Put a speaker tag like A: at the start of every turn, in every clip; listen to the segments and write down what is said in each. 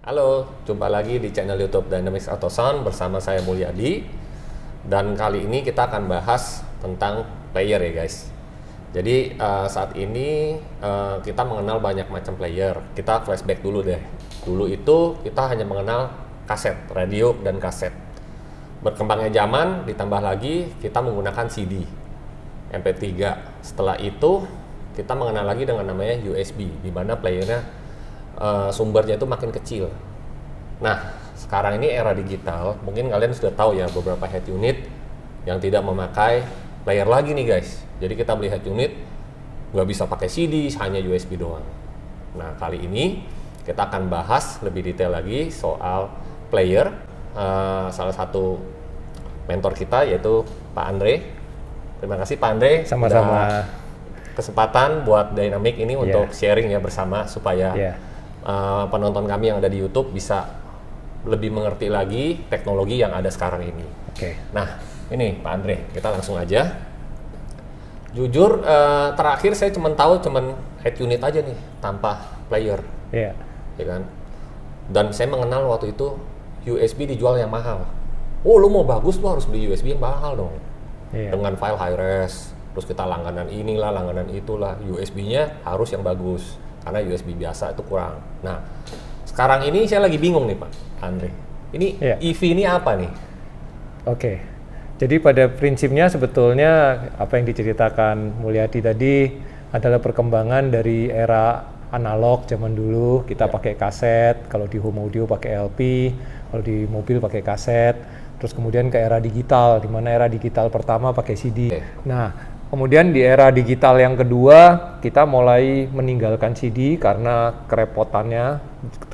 A: Halo, jumpa lagi di channel YouTube Dynamics Auto Sound bersama saya Mulyadi. Dan kali ini kita akan bahas tentang player ya guys. Jadi saat ini kita mengenal banyak macam player. Kita flashback dulu deh. Dulu itu kita hanya mengenal kaset, radio dan kaset. Berkembangnya zaman, ditambah lagi kita menggunakan CD, MP3. Setelah itu kita mengenal lagi dengan namanya USB, di mana playernya sumbernya itu makin kecil. Nah, sekarang ini era digital, mungkin kalian sudah tahu ya beberapa head unit yang tidak memakai player lagi nih guys. Jadi kita beli head unit nggak bisa pakai CD, hanya USB doang. Nah, kali ini kita akan bahas lebih detail lagi soal player. Salah satu mentor kita yaitu Pak Andre. Terima kasih Pak Andre.
B: Sama-sama.
A: Kesempatan buat Dynamic ini untuk sharing ya bersama supaya penonton kami yang ada di YouTube bisa lebih mengerti lagi teknologi yang ada sekarang ini. Nah, ini Pak Andre, kita langsung aja. Jujur, terakhir saya tahu head unit aja nih, tanpa player. Ya kan? Dan saya mengenal waktu itu USB dijual yang mahal. Oh, lu mau bagus, lu harus beli USB yang mahal dong. Dengan file high res, terus kita langganan inilah, langganan itulah. USB-nya harus yang bagus. Karena USB biasa itu kurang. Nah, sekarang ini saya lagi bingung nih Pak Andre. Ini EV ini apa nih?
B: Jadi pada prinsipnya sebetulnya apa yang diceritakan Mulyadi tadi adalah perkembangan dari era analog zaman dulu. Kita pakai kaset, kalau di home audio pakai LP, kalau di mobil pakai kaset. Terus kemudian ke era digital, di mana era digital pertama pakai CD. Nah, kemudian di era digital yang kedua, kita mulai meninggalkan CD karena kerepotannya,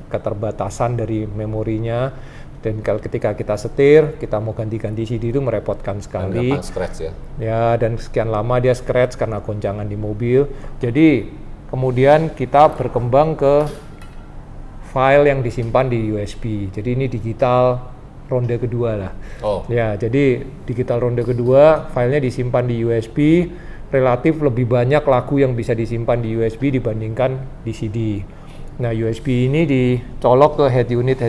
B: keterbatasan dari memorinya. Dan ketika kita setir, kita mau ganti-ganti CD itu merepotkan sekali.
A: Scratch
B: Dan sekian lama dia scratch karena goncangan di mobil. Jadi kemudian kita berkembang ke file yang disimpan di USB. Jadi ini digital ronde kedua lah. Jadi digital ronde kedua, filenya disimpan di USB, relatif lebih banyak lagu yang bisa disimpan di USB dibandingkan di CD. Nah, USB ini dicolok ke head unit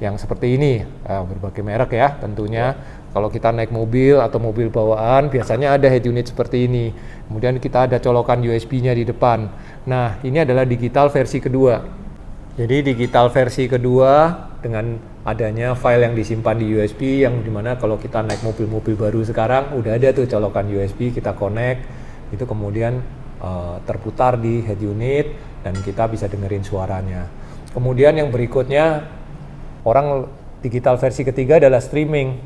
B: yang seperti ini, berbagai merek ya tentunya. Kalau kita naik mobil atau mobil bawaan, biasanya ada head unit seperti ini. Kemudian kita ada colokan USB-nya di depan. Nah, ini adalah digital versi kedua. Jadi digital versi kedua dengan adanya file yang disimpan di USB, yang dimana kalau kita naik mobil-mobil baru sekarang udah ada tuh colokan USB, kita connect, itu kemudian terputar di head unit dan kita bisa dengerin suaranya. Kemudian yang berikutnya, orang digital versi ketiga adalah streaming.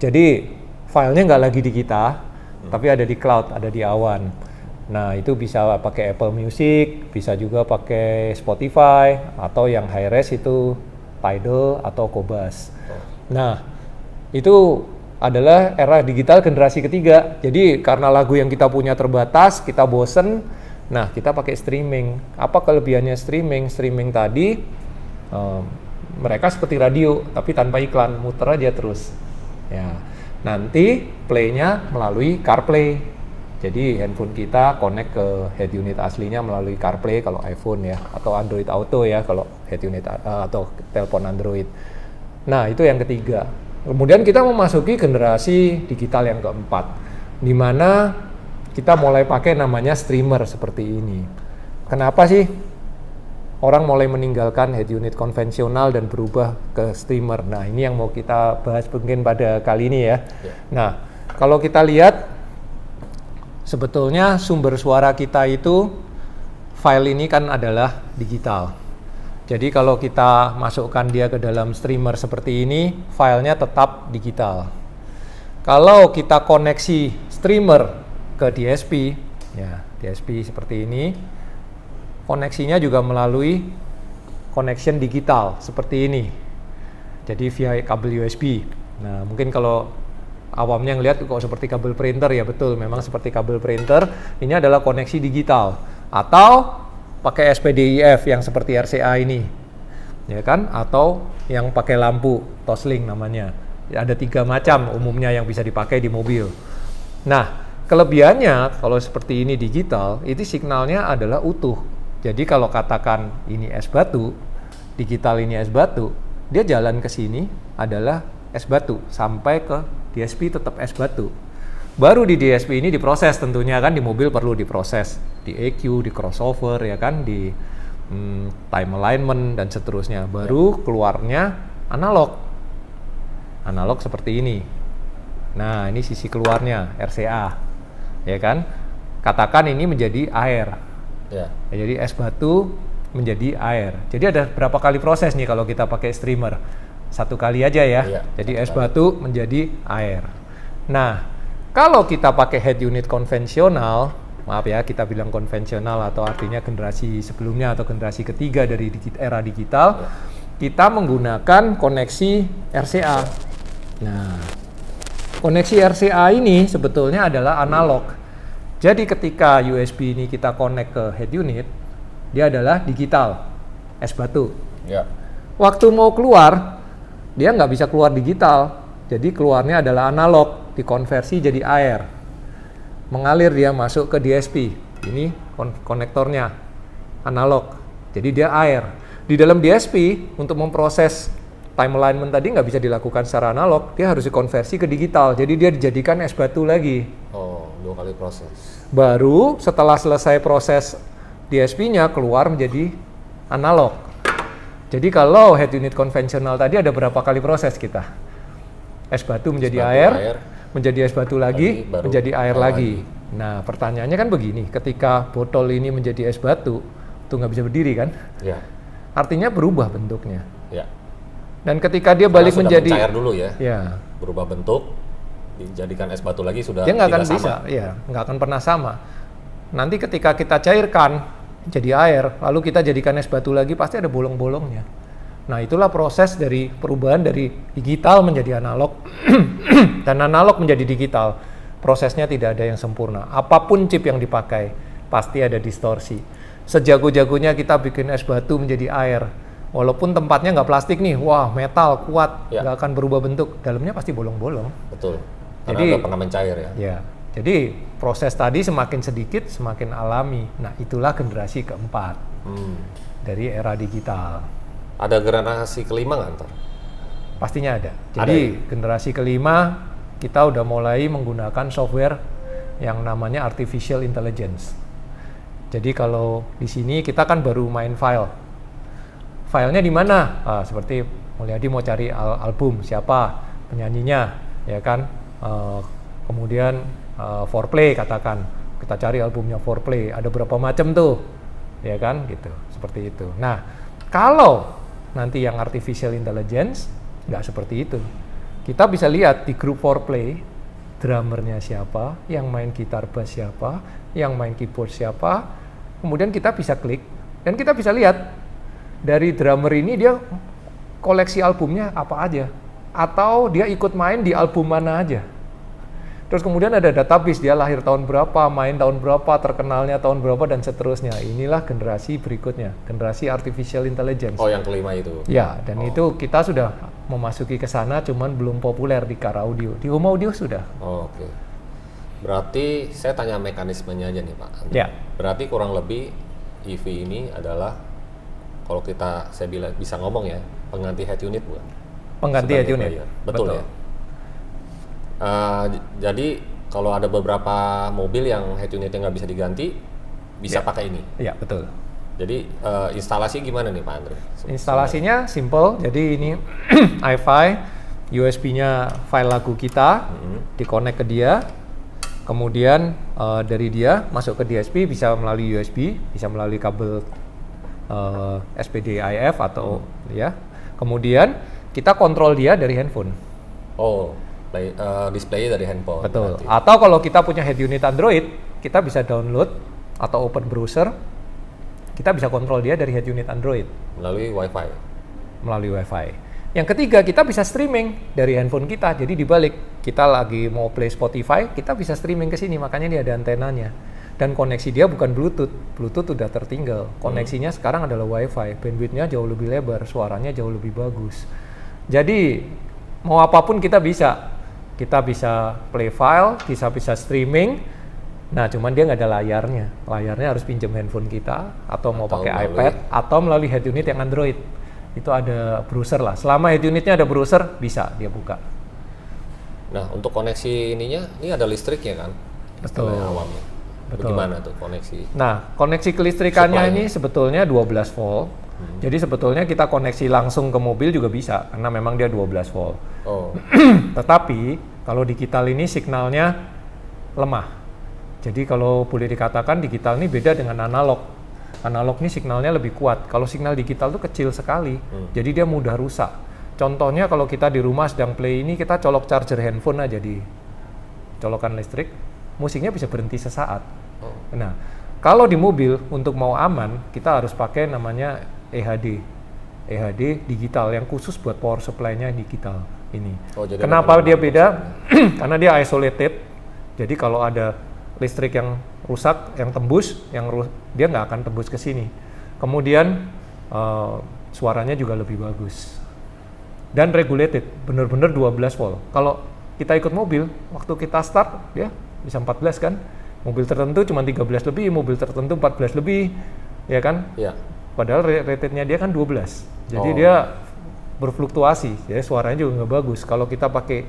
B: Jadi filenya nggak lagi di kita, tapi ada di cloud, ada di awan. Nah, itu bisa pakai Apple Music, bisa juga pakai Spotify, atau yang high res itu Tidal atau Qobuz. Nah, itu adalah era digital generasi ketiga. Jadi karena lagu yang kita punya terbatas, kita bosen, nah kita pakai streaming. Apa kelebihannya streaming? Streaming tadi mereka seperti radio, tapi tanpa iklan, muter aja terus. Nanti playnya melalui CarPlay. Jadi handphone kita connect ke head unit aslinya melalui CarPlay kalau iPhone ya, atau Android Auto ya kalau head unit atau telepon Android. Nah, itu yang ketiga. Kemudian kita memasuki generasi digital yang keempat, di mana kita mulai pakai namanya streamer seperti ini. Kenapa sih orang mulai meninggalkan head unit konvensional dan berubah ke streamer? Nah, ini yang mau kita bahas mungkin pada kali ini ya. Nah, kalau kita lihat sebetulnya sumber suara kita itu, file ini kan adalah digital. Jadi kalau kita masukkan dia ke dalam streamer seperti ini, filenya tetap digital. Kalau kita koneksi streamer ke DSP, DSP seperti ini, koneksinya juga melalui connection digital seperti ini. Jadi via kabel USB. Nah, mungkin kalau awamnya ngelihat kok seperti kabel printer, ya betul, memang seperti kabel printer. Ini adalah koneksi digital. Atau pakai SPDIF yang seperti RCA ini, ya kan? Atau yang pakai lampu Toslink namanya. Ada 3 macam umumnya yang bisa dipakai di mobil. Nah, kelebihannya kalau seperti ini digital, itu signalnya adalah utuh. Jadi kalau katakan ini es batu, digital ini es batu, dia jalan ke sini adalah es batu sampai ke DSP tetap es batu. Baru di DSP ini diproses tentunya kan, di mobil perlu diproses, di EQ, di crossover ya kan, di time alignment dan seterusnya. Baru keluarnya analog. Analog seperti ini. Nah, ini sisi keluarnya RCA. Ya kan? Katakan ini menjadi air.
A: Ya.
B: Jadi es batu menjadi air. Jadi ada berapa kali proses nih kalau kita pakai streamer? Satu kali aja ya.
A: Iya,
B: jadi es batu menjadi air. Nah, kalau kita pakai head unit konvensional, maaf ya kita bilang konvensional atau artinya generasi sebelumnya atau generasi ketiga dari era digital, kita menggunakan koneksi RCA. Nah, koneksi RCA ini sebetulnya adalah analog. Jadi ketika USB ini kita connect ke head unit, dia adalah digital, es batu.
A: Ya.
B: Waktu mau keluar, dia nggak bisa keluar digital, jadi keluarnya adalah analog, dikonversi jadi air. Mengalir dia masuk ke DSP, ini konektornya, analog, jadi dia air. Di dalam DSP, untuk memproses time alignment tadi nggak bisa dilakukan secara analog, dia harus dikonversi ke digital, jadi dia dijadikan es batu lagi.
A: Oh, 2 kali proses.
B: Baru setelah selesai proses DSP-nya keluar menjadi analog. Jadi kalau head unit konvensional tadi ada berapa kali proses kita? Es batu menjadi air, menjadi es batu lagi, menjadi air lagi. Nah, pertanyaannya kan begini, ketika botol ini menjadi es batu, tuh nggak bisa berdiri kan?
A: Ya.
B: Artinya berubah bentuknya.
A: Ya.
B: Dan ketika dia balik
A: Sudah
B: menjadi
A: mencair dulu ya.
B: Ya.
A: Berubah bentuk, dijadikan es batu lagi sudah
B: dia nggak akan
A: tidak
B: bisa,
A: sama.
B: ya, nggak akan pernah sama. Nanti ketika kita cairkan jadi air, lalu kita jadikan es batu lagi, pasti ada bolong-bolongnya. Nah, itulah proses dari perubahan dari digital menjadi analog dan analog menjadi digital. Prosesnya tidak ada yang sempurna. Apapun chip yang dipakai, pasti ada distorsi. Sejago-jagonya kita bikin es batu menjadi air, walaupun tempatnya nggak plastik nih, wah metal kuat, nggak akan berubah bentuk, dalamnya pasti bolong-bolong.
A: Betul. Karena
B: Jadi
A: udah pernah mencair ya.
B: Ya, jadi proses tadi semakin sedikit semakin alami. Nah, itulah generasi keempat dari era digital.
A: Ada generasi kelima nggak ntar?
B: Pastinya ada. Jadi generasi kelima kita udah mulai menggunakan software yang namanya artificial intelligence. Jadi kalau di sini kita kan baru main file. Filenya di mana? Seperti Mulyadi mau cari album siapa penyanyinya, ya kan? Kemudian Foreplay katakan, kita cari albumnya Foreplay, ada berapa macam tuh, ya kan? Gitu, seperti itu. Nah, kalau nanti yang artificial intelligence nggak seperti itu. Kita bisa lihat di grup Foreplay, drummernya siapa, yang main gitar bass siapa, yang main keyboard siapa, kemudian kita bisa klik dan kita bisa lihat dari drummer ini dia koleksi albumnya apa aja, atau dia ikut main di album mana aja. Terus kemudian ada database, dia lahir tahun berapa, main tahun berapa, terkenalnya tahun berapa, dan seterusnya. Inilah generasi berikutnya, generasi artificial intelligence.
A: Oh, yang kelima itu?
B: Ya, dan itu kita sudah memasuki ke sana, cuman belum populer di car audio. Di home audio sudah.
A: Oh, oke. Berarti saya tanya mekanismenya aja nih Pak.
B: Ya.
A: Berarti kurang lebih EV ini adalah, kalau saya bisa ngomong ya, pengganti head unit bukan?
B: Pengganti head unit.
A: Betul ya? Jadi kalau ada beberapa mobil yang head unitnya nggak bisa diganti, bisa pakai ini?
B: Iya, betul.
A: Jadi instalasi gimana nih Pak Andre?
B: Instalasinya simple, jadi ini iFi, USB-nya file lagu kita, dikonek ke dia, kemudian dari dia masuk ke DSP, bisa melalui USB, bisa melalui kabel SPDIF atau ya, kemudian kita kontrol dia dari handphone.
A: Oh, display dari handphone.
B: Betul.
A: Berarti.
B: Atau kalau kita punya head unit Android, kita bisa download atau open browser, kita bisa kontrol dia dari head unit Android.
A: Melalui Wi-Fi?
B: Melalui Wi-Fi. Yang ketiga, kita bisa streaming dari handphone kita. Jadi dibalik, kita lagi mau play Spotify, kita bisa streaming ke sini, makanya dia ada antenanya. Dan koneksi dia bukan Bluetooth. Bluetooth udah tertinggal. Koneksinya sekarang adalah Wi-Fi. Bandwidth-nya jauh lebih lebar, suaranya jauh lebih bagus. Jadi, mau apapun kita bisa. Kita bisa play file, bisa streaming. Nah, cuman dia nggak ada layarnya. Layarnya harus pinjam handphone kita atau mau
A: Atau
B: pakai
A: melalui-
B: iPad atau melalui head unit yang Android. Itu ada browser lah. Selama head unitnya ada browser, bisa dia buka.
A: Nah, untuk koneksi ininya, ini ada listriknya kan?
B: Betul.
A: Istilahnya awamnya. Itu
B: Betul.
A: gimana tuh koneksi?
B: Nah, koneksi kelistrikannya
A: Supply-nya.
B: ini sebetulnya 12 volt. Jadi sebetulnya kita koneksi langsung ke mobil juga bisa karena memang dia 12 volt.
A: Oh,
B: Tetapi kalau digital ini signalnya lemah. Jadi kalau boleh dikatakan digital ini beda dengan analog. Analog ini signalnya lebih kuat. Kalau signal digital itu kecil sekali. Jadi dia mudah rusak. Contohnya kalau kita di rumah sedang play ini, kita colok charger handphone aja di colokan listrik, musiknya bisa berhenti sesaat.
A: oh.
B: Nah, kalau di mobil untuk mau aman, kita harus pakai namanya EHD. EHD digital yang khusus buat power supply-nya digital ini.
A: Oh, jadi
B: Kenapa
A: ada
B: dia beda? Karena dia isolated. Jadi kalau ada listrik yang rusak, yang tembus, dia nggak akan tembus ke sini. Kemudian suaranya juga lebih bagus. Dan regulated, benar-benar 12 volt. Kalau kita ikut mobil, waktu kita start, ya bisa 14 kan? Mobil tertentu cuma 13 lebih, mobil tertentu 14 lebih, ya kan?
A: Ya.
B: Padahal ratednya dia kan 12. Jadi
A: Oh.
B: dia berfluktuasi, jadi suaranya juga nggak bagus. Kalau kita pakai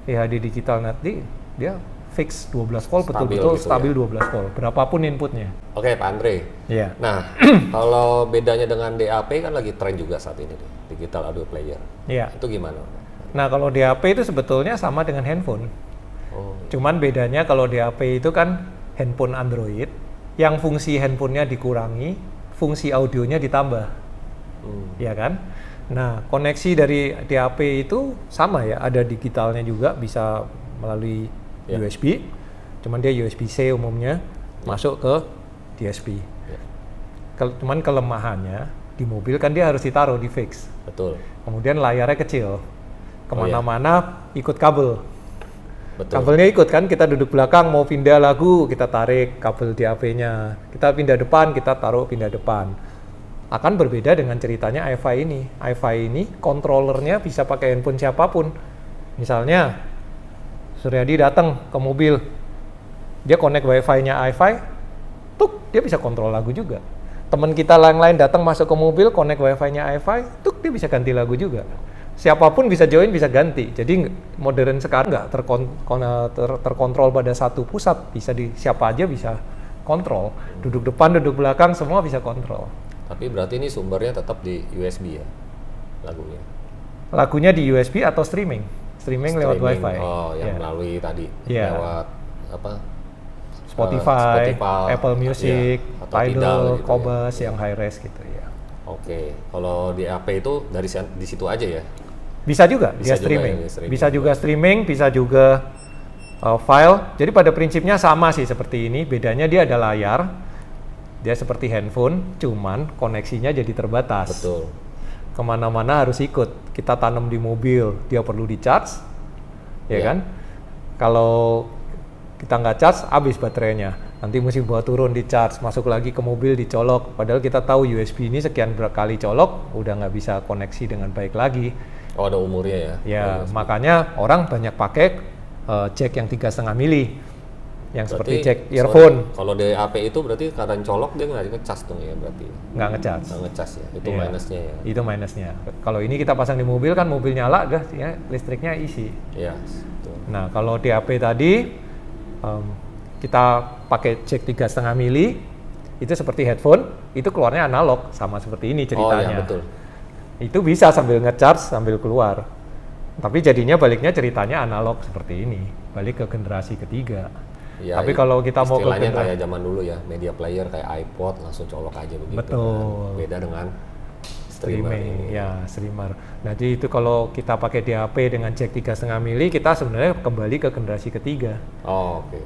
B: EHD digital nanti, dia fix 12 volt,
A: Stabil
B: betul-betul
A: gitu
B: stabil
A: ya.
B: 12 volt, berapapun inputnya.
A: Oke, Pak Andre.
B: Iya.
A: Nah, kalau bedanya dengan DAP kan lagi tren juga saat ini, nih, digital audio player.
B: Iya.
A: Itu gimana?
B: Nah, kalau DAP itu sebetulnya sama dengan handphone.
A: Oh,
B: Cuman bedanya kalau DAP itu kan handphone Android, yang fungsi handphonenya dikurangi, fungsi audionya ditambah, ya kan? Nah, koneksi dari DAP itu sama ya, ada digitalnya juga, bisa melalui
A: Ya.
B: USB, cuman dia USB-C umumnya, masuk ke DSP.
A: ya,
B: Cuman kelemahannya, di mobil kan dia harus ditaruh di fix,
A: betul.
B: kemudian layarnya kecil, kemana-mana ikut kabel.
A: Betul.
B: Kabelnya ikut kan, kita duduk belakang mau pindah lagu, kita tarik kabel DAP-nya. Kita pindah depan, kita taruh pindah depan. Akan berbeda dengan ceritanya iFi ini. iFi ini controllernya bisa pakai handphone siapapun. Misalnya, Suryadi datang ke mobil, dia connect Wi-Fi-nya iFi, tuk, dia bisa kontrol lagu juga. Teman kita lain-lain datang masuk ke mobil, connect Wi-Fi-nya iFi, tuk, dia bisa ganti lagu juga. Siapapun bisa join, bisa ganti. Jadi modern sekarang nggak terkontrol pada satu pusat, bisa siapa aja bisa kontrol. Duduk depan, duduk belakang, semua bisa kontrol.
A: Tapi berarti ini sumbernya tetap di USB ya, lagunya.
B: Lagunya di USB atau streaming lewat
A: Streaming,
B: Wi-Fi.
A: Oh, yang
B: Ya.
A: melalui tadi
B: Iya.
A: lewat apa?
B: Spotify,
A: Spotify,
B: Apple Music,
A: iya, atau Tidal
B: Tidal,
A: gitu ya.
B: Qobuz yang high res gitu ya.
A: Oke, kalau di AP itu di situ aja ya.
B: Bisa juga
A: Bisa
B: dia
A: juga
B: streaming.
A: ya, dia streaming
B: Bisa juga
A: juga.
B: streaming, bisa juga file. Jadi pada prinsipnya sama sih seperti ini. Bedanya dia ada layar. Dia seperti handphone, cuman koneksinya jadi terbatas.
A: Betul.
B: Kemana-mana harus ikut. Kita tanam di mobil, dia perlu di charge, ya
A: Iya.
B: kan? Kalau kita nggak charge, habis baterainya. Nanti mesti bawa turun di charge, masuk lagi ke mobil dicolok. Padahal kita tahu USB ini sekian kali colok, udah nggak bisa koneksi dengan baik lagi.
A: Oh, ada umurnya ya.
B: Ya,
A: Oh,
B: makanya orang banyak pakai jack yang 3,5 mili, yang seperti jack
A: sorry,
B: earphone,
A: kalau di AP itu berarti kadang colok dia nggak ngecas dong ya berarti.
B: nggak ngecharge.
A: Nggak ngecas ya. Itu
B: Iya.
A: minusnya ya.
B: Itu minusnya. Kalau ini kita pasang di mobil kan mobil nyala, udah ya listriknya isi.
A: Iya, betul.
B: Nah, kalau DAP tadi kita pakai jack 3,5 mili, itu seperti headphone, itu keluarnya analog, sama seperti ini
A: Oh
B: ceritanya.
A: iya, betul.
B: Itu bisa sambil ngecharge sambil keluar. Tapi jadinya baliknya ceritanya analog seperti ini, balik ke generasi ketiga.
A: Ya,
B: Tapi kalau kita mau ke
A: istilahnya
B: generasi
A: kayak zaman dulu ya, media player kayak iPod langsung colok aja begitu.
B: Betul.
A: Kan. Beda dengan
B: streaming, ya streamer. Nah, jadi itu kalau kita pakai DAP dengan jack 3,5 mili, kita sebenarnya kembali ke generasi ketiga.
A: Oh, oke.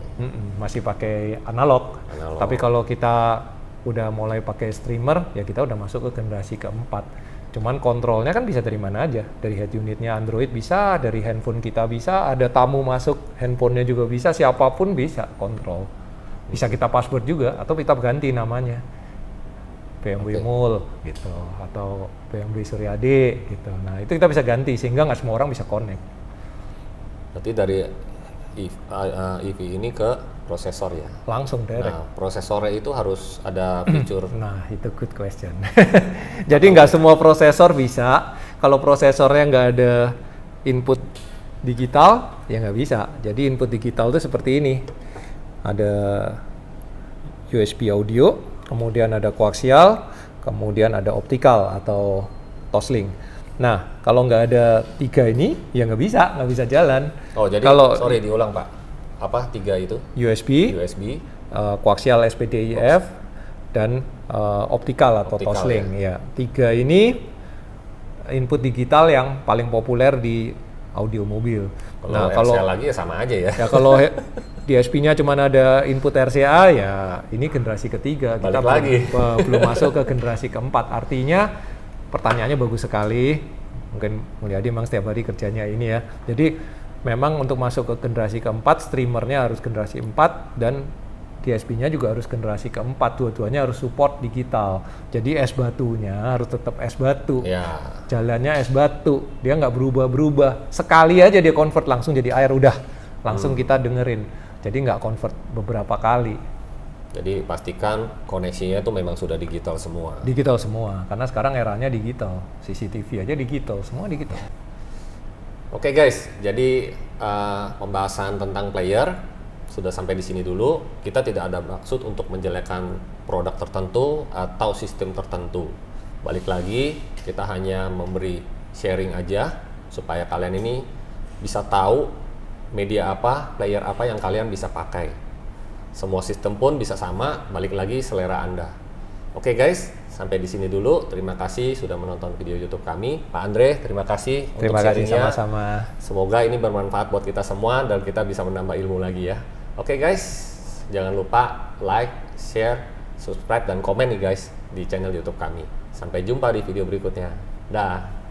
B: Masih pakai analog.
A: Analog.
B: Tapi kalau kita udah mulai pakai streamer, ya kita udah masuk ke generasi keempat. Cuman kontrolnya kan bisa dari mana aja. Dari head unitnya Android bisa, dari handphone kita bisa, ada tamu masuk handphonenya juga bisa, siapapun bisa kontrol. Bisa kita password juga, atau kita ganti namanya. BMW
A: Oke.
B: Mul gitu, atau BMW Suryadi gitu. Nah, itu kita bisa ganti sehingga nggak semua orang bisa connect.
A: Berarti dari EV ini ke prosesor ya.
B: Langsung direct.
A: Nah, prosesornya itu harus ada fitur.
B: Nah, itu good question. Jadi nggak semua prosesor bisa. Kalau prosesornya nggak ada input digital, ya nggak bisa. Jadi input digital itu seperti ini. Ada USB audio, kemudian ada koaksial, kemudian ada optikal atau toslink. Nah, kalau nggak ada 3 ini, ya nggak bisa jalan.
A: Oh, jadi
B: kalau
A: sorry diulang Pak. Apa 3 itu?
B: USB,
A: USB,
B: koaksial SPDIF, dan optikal atau
A: Optikal,
B: toslink. Ya. 3 ini input digital yang paling populer di audio mobil.
A: Kalau RCA lagi ya sama aja ya.
B: Ya kalau DSP-nya cuma ada input RCA, ya ini generasi ketiga. Kita
A: Balik lagi.
B: belum masuk ke generasi keempat. Artinya pertanyaannya bagus sekali. Mungkin Mulyadi memang setiap hari kerjanya ini ya. Jadi memang untuk masuk ke generasi keempat, streamernya harus generasi 4 dan DSP-nya juga harus generasi keempat. Dua-duanya harus support digital. Jadi es batunya harus tetap es batu.
A: Ya.
B: Jalannya es batu, dia nggak berubah-berubah. Sekali aja dia convert langsung jadi air, udah langsung kita dengerin. Jadi nggak convert beberapa kali.
A: Jadi pastikan koneksinya itu memang sudah digital semua.
B: Digital semua, karena sekarang eranya digital. CCTV aja digital, semua digital.
A: Oke guys, jadi pembahasan tentang player sudah sampai di sini dulu. Kita tidak ada maksud untuk menjelekkan produk tertentu atau sistem tertentu. Balik lagi, kita hanya memberi sharing aja supaya kalian ini bisa tahu media apa, player apa yang kalian bisa pakai. Semua sistem pun bisa sama, balik lagi selera Anda. Oke guys, sampai di sini dulu. Terima kasih sudah menonton video YouTube kami. Pak Andre, terima kasih
B: Terima
A: untuk
B: kasih
A: sharingnya.
B: sama-sama.
A: Semoga ini bermanfaat buat kita semua dan kita bisa menambah ilmu lagi ya. Oke guys, jangan lupa like, share, subscribe, dan komen nih guys di channel YouTube kami. Sampai jumpa di video berikutnya. Dah.